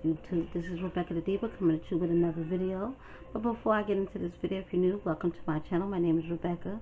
YouTube. This is Rebecca the Diva coming at you with another video. But before I get into this video, if you're new, welcome to my channel. My name is Rebecca.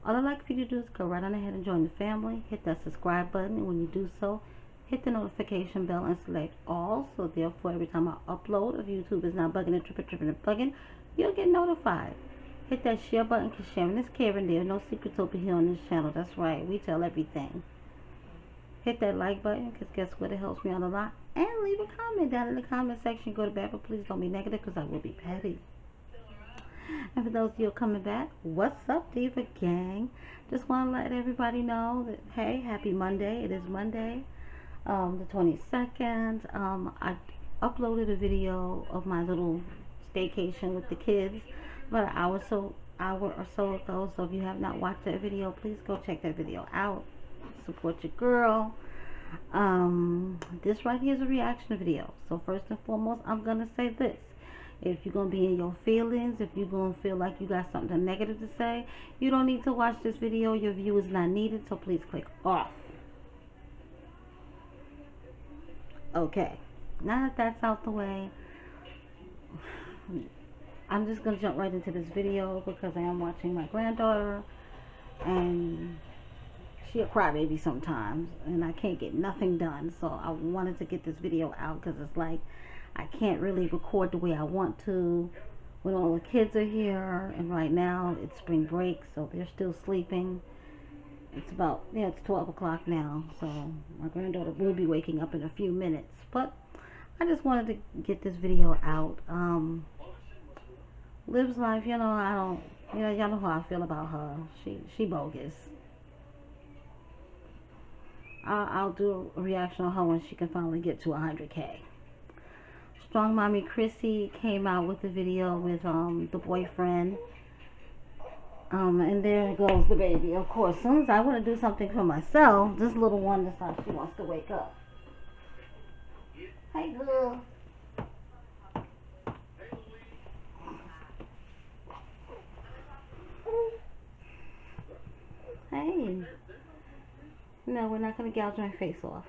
All I'd like for you to do is go right on ahead and join the family. Hit that subscribe button, and when you do so, hit the notification bell and select all. So therefore, every time I upload, if YouTube is not bugging and tripping and bugging, you'll get notified. Hit that share button because sharing is caring. There are no secrets over here on this channel. That's right, we tell everything. Hit that like button because guess what? It helps me out a lot. And leave a comment down in the comment section. Go to bed, but please don't be negative because I will be petty. And for those of you coming back, what's up, Diva Gang? Just want to let everybody know that, hey, happy Monday. It is Monday, the 22nd. I uploaded a video of my little staycation with the kids about an hour or so ago. So if you have not watched that video, please go check that video out. Support your girl. This right here is a reaction video. So first and foremost, I'm gonna say this: if you're gonna be in your feelings, if you're gonna feel like you got something negative to say, you don't need to watch this video. Your view is not needed, so please click off. Okay, now that that's out the way, I'm just gonna jump right into this video because I am watching my granddaughter, and she a crybaby sometimes, and I can't get nothing done. So I wanted to get this video out because it's like I can't really record the way I want to when all the kids are here. And right now it's spring break, so they're still sleeping. It's about, yeah, it's 12 o'clock now, so my granddaughter will be waking up in a few minutes. But I just wanted to get this video out. Lives life, you know. I don't, you know, y'all know how I feel about her. She bogus. I'll do a reaction on her when she can finally get to 100K. Strong Mommy Chrissy came out with a video with the boyfriend. And there goes the baby. Of course, as soon as I want to do something for myself, this little one decides she wants to wake up. Hey, girl. Hey. No, we're not going to gouge my face off.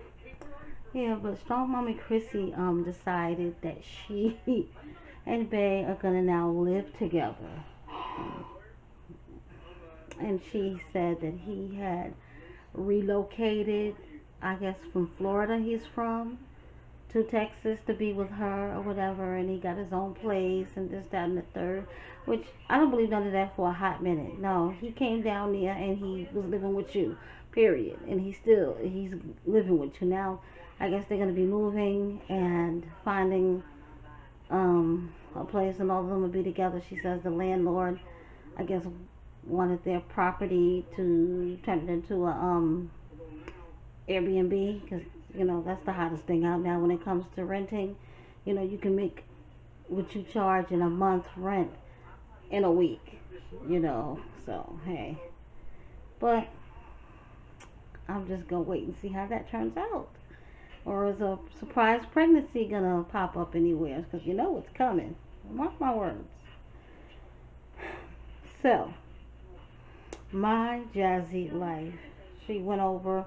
Yeah, but Strong Mommy Chrissy decided that she and Bae are going to now live together. And she said that he had relocated, I guess from Florida he's from, to Texas to be with her or whatever, and he got his own place and this, that, and the third, which I don't believe none of that for a hot minute. No, he came down there and he was living with you, period, and he's living with you. Now I guess they're going to be moving and finding a place, and all of them will be together. She says the landlord, I guess, wanted their property to turn it into a Airbnb, because you know that's the hottest thing out now when it comes to renting. You know, you can make what you charge in a month rent in a week, you know. So hey, but I'm just gonna wait and see how that turns out. Or is a surprise pregnancy gonna pop up anywhere? Because you know it's coming, mark my words. So my Jazzy life, she went over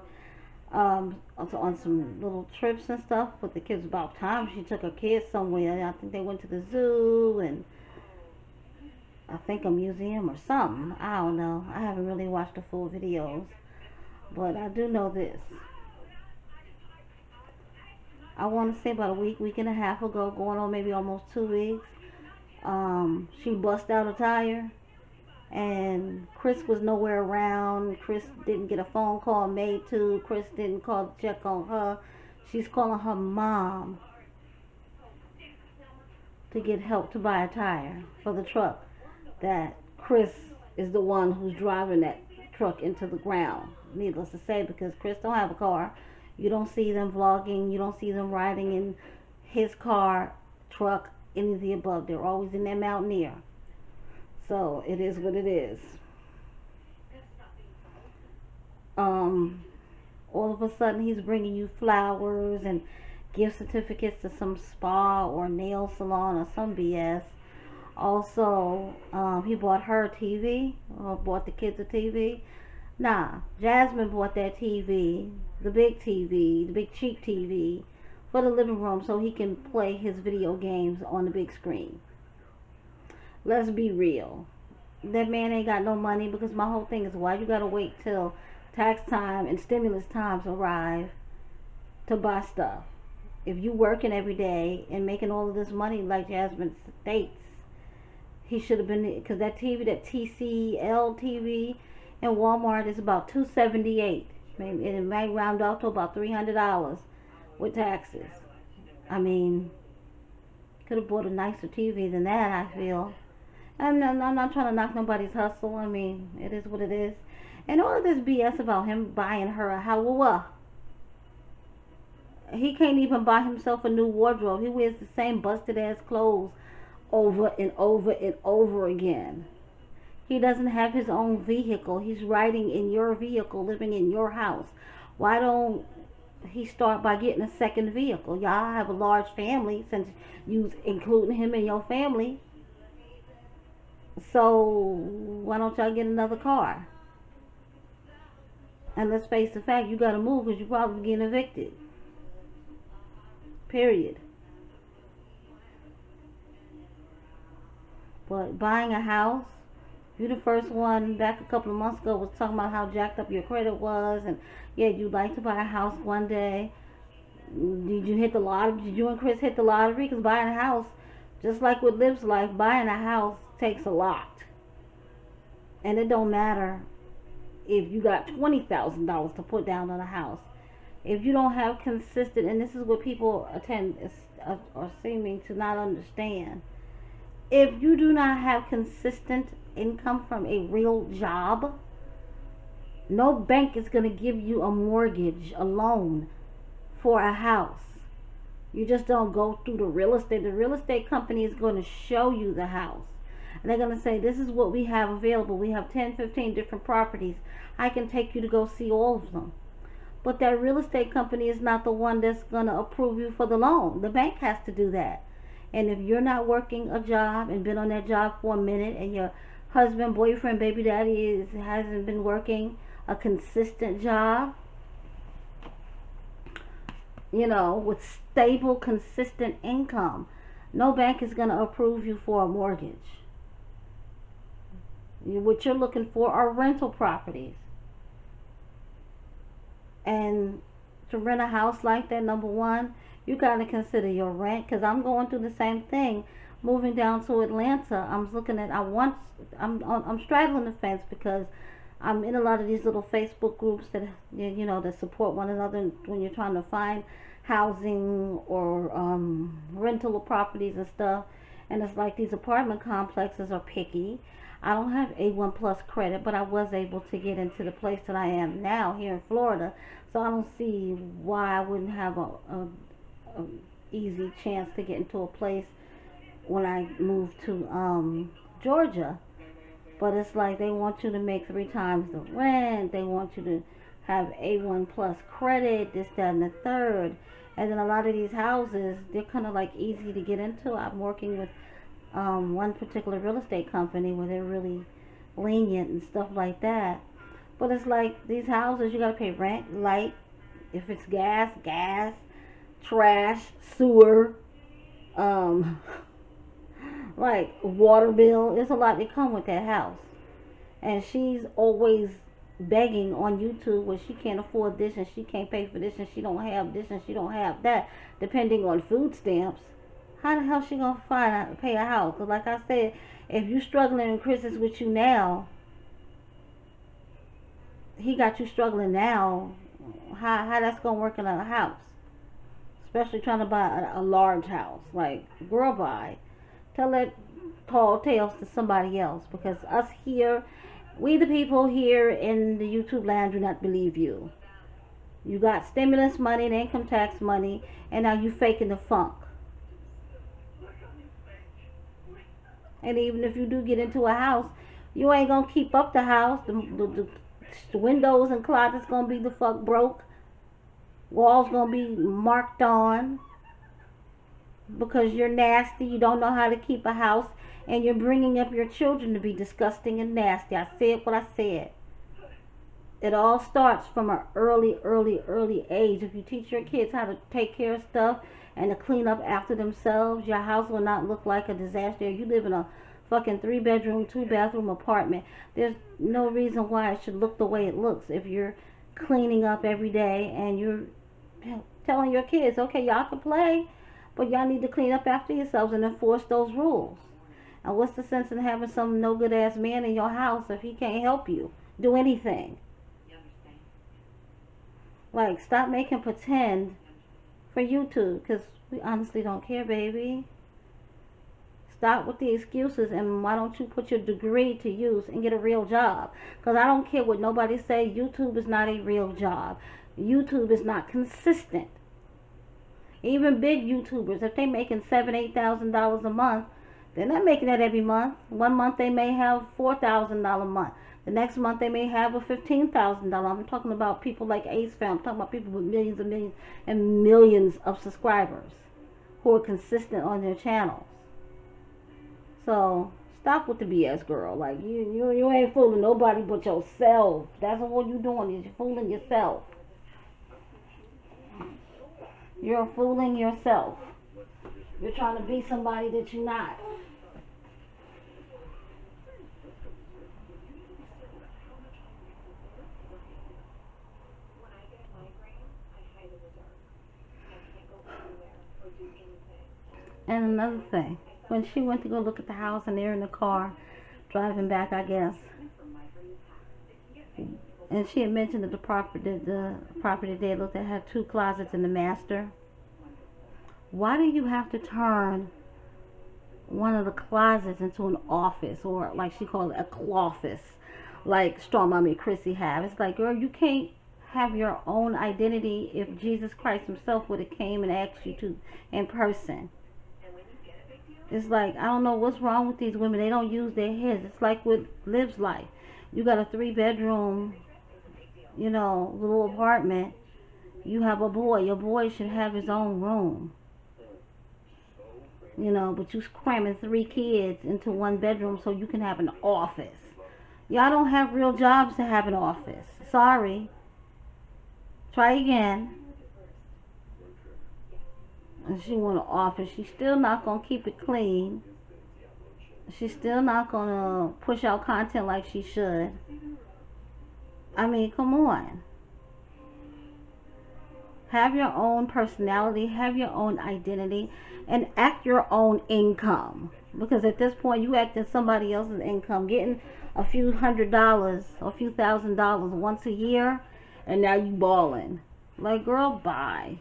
also on some little trips and stuff with the kids. About time she took her kids somewhere. I think they went to the zoo and I think a museum or something. I don't know. I haven't really watched the full videos, but I do know this. I want to say about a week and a half ago, going on maybe almost 2 weeks, she bust out a tire. And Chris was nowhere around. Chris didn't get a phone call made to. Chris didn't call to check on her. She's calling her mom to get help to buy a tire for the truck. That Chris is the one who's driving that truck into the ground. Needless to say, because Chris don't have a car. You don't see them vlogging. You don't see them riding in his car, truck, any of the above. They're always in their Mountaineer. So it is what it is. All of a sudden he's bringing you flowers and gift certificates to some spa or nail salon or some BS. Also, he bought her a TV, or bought the kids a TV. Nah, Jasmine bought that TV, the big cheap TV, for the living room so he can play his video games on the big screen. Let's be real. That man ain't got no money, because my whole thing is, why you gotta wait till tax time and stimulus times arrive to buy stuff? If you working every day and making all of this money like Jasmine states, he should have been, because that TV, that TCL TV in Walmart is about $278. Maybe it might round out to about $300 with taxes. I mean, could have bought a nicer TV than that, I feel. I'm not trying to knock nobody's hustle. I mean, it is what it is. And all of this BS about him buying her a house. He can't even buy himself a new wardrobe. He wears the same busted ass clothes over and over and over again. He doesn't have his own vehicle. He's riding in your vehicle, living in your house. Why don't he start by getting a second vehicle? Y'all have a large family, since you including him in your family. So why don't y'all get another car? And let's face the fact, you gotta move because you're probably getting evicted. Period. But buying a house, you the first one back a couple of months ago was talking about how jacked up your credit was, and yeah, you'd like to buy a house one day. Did you hit the lottery? Did you and Chris hit the lottery? Because buying a house, just like with Liv's life, buying a house takes a lot. And it don't matter if you got $20,000 to put down on a house. If you don't have consistent, and this is what people are seeming to not understand. If you do not have consistent income from a real job, no bank is going to give you a mortgage, a loan for a house. You just don't go through the real estate. The real estate company is going to show you the house. And they're going to say, this is what we have available. We have 10, 15 different properties. I can take you to go see all of them. But that real estate company is not the one that's going to approve you for the loan. The bank has to do that. And if you're not working a job and been on that job for a minute, and your husband, boyfriend, baby daddy hasn't been working a consistent job, with stable, consistent income, no bank is going to approve you for a mortgage. What you're looking for are rental properties. And to rent a house like that, number one, you got to consider your rent. Because I'm going through the same thing. Moving down to Atlanta, I'm straddling the fence, because I'm in a lot of these little Facebook groups that that support one another when you're trying to find housing or rental properties and stuff. And it's like these apartment complexes are picky. I don't have A1 plus credit, but I was able to get into the place that I am now here in Florida. So I don't see why I wouldn't have a easy chance to get into a place when I move to Georgia. But it's like they want you to make 3 times the rent. They want you to have A1 plus credit, this, that, and the third. And then a lot of these houses, they're kind of like easy to get into. I'm working with one particular real estate company where they're really lenient and stuff like that. But it's like these houses, you got to pay rent, light, if it's gas, trash, sewer, like water bill. There's a lot that come with that house. And she's always begging on YouTube where she can't afford this and she can't pay for this and she don't have this and she don't have that, depending on food stamps. How the hell she gonna pay a house? Because like I said, if you struggling and Chris is with you now, he got you struggling now, how that's gonna work in a house? Especially trying to buy a large house. Like, girl, bye. Tell that tall tales to somebody else, because us here, we the people here in the YouTube land do not believe you. You got stimulus money and income tax money, and now you faking the funk. And even if you do get into a house, you ain't gonna keep up the house. The windows and closets gonna be the fuck broke. Walls gonna be marked on because you're nasty. You don't know how to keep a house, and you're bringing up your children to be disgusting and nasty. I said what I said. It all starts from an early age. If you teach your kids how to take care of stuff and to clean up after themselves, your house will not look like a disaster. You live in a fucking 3-bedroom, 2-bathroom apartment. There's no reason why it should look the way it looks if you're cleaning up every day and you're telling your kids, okay, y'all can play, but y'all need to clean up after yourselves and enforce those rules. And what's the sense in having some no good ass man in your house if he can't help you do anything? Like, stop making pretend for YouTube, because we honestly don't care, baby. Stop with the excuses, and why don't you put your degree to use and get a real job? Because I don't care what nobody say, YouTube is not a real job. YouTube is not consistent. Even big YouTubers, if they making $7,000-8,000 a month, they're not making that every month. One month they may have $4,000 a month. The next month they may have a $15,000. I'm talking about people like Ace Fam. I'm talking about people with millions and millions and millions of subscribers who are consistent on their channels. So stop with the BS, girl. Like, you ain't fooling nobody but yourself. That's all you doing, is you're fooling yourself. You're fooling yourself. You're trying to be somebody that you're not. And another thing, when she went to go look at the house and they're in the car driving back, I guess, and she had mentioned that the property they looked at had 2 closets in the master. Why do you have to turn one of the closets into an office, or like she called it, a cloffice, like Strong Mommy Chrissy have? It's like, girl, you can't have your own identity if Jesus Christ himself would have came and asked you to in person. It's like, I don't know what's wrong with these women. They don't use their heads. It's like with Liv's life. You got a 3-bedroom, little apartment. You have a boy. Your boy should have his own room. But you cramming 3 kids into 1 bedroom so you can have an office. Y'all don't have real jobs to have an office. Sorry. Try again. And she want an office. She's still not going to keep it clean. She's still not going to push out content like she should. I mean, come on. Have your own personality. Have your own identity. And act your own income. Because at this point, you acting somebody else's income. Getting a few $100s or a few $1,000s once a year. And now you balling. Like, girl, bye.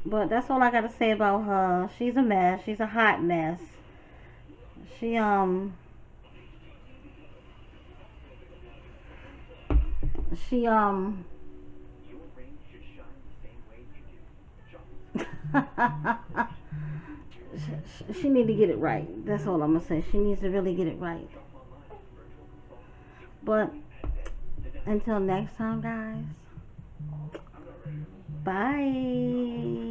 But that's all I gotta say about her. She's a mess. She's a hot mess. She she need to get it right. That's all I'm gonna say. She needs to really get it right. But until next time, guys. Bye.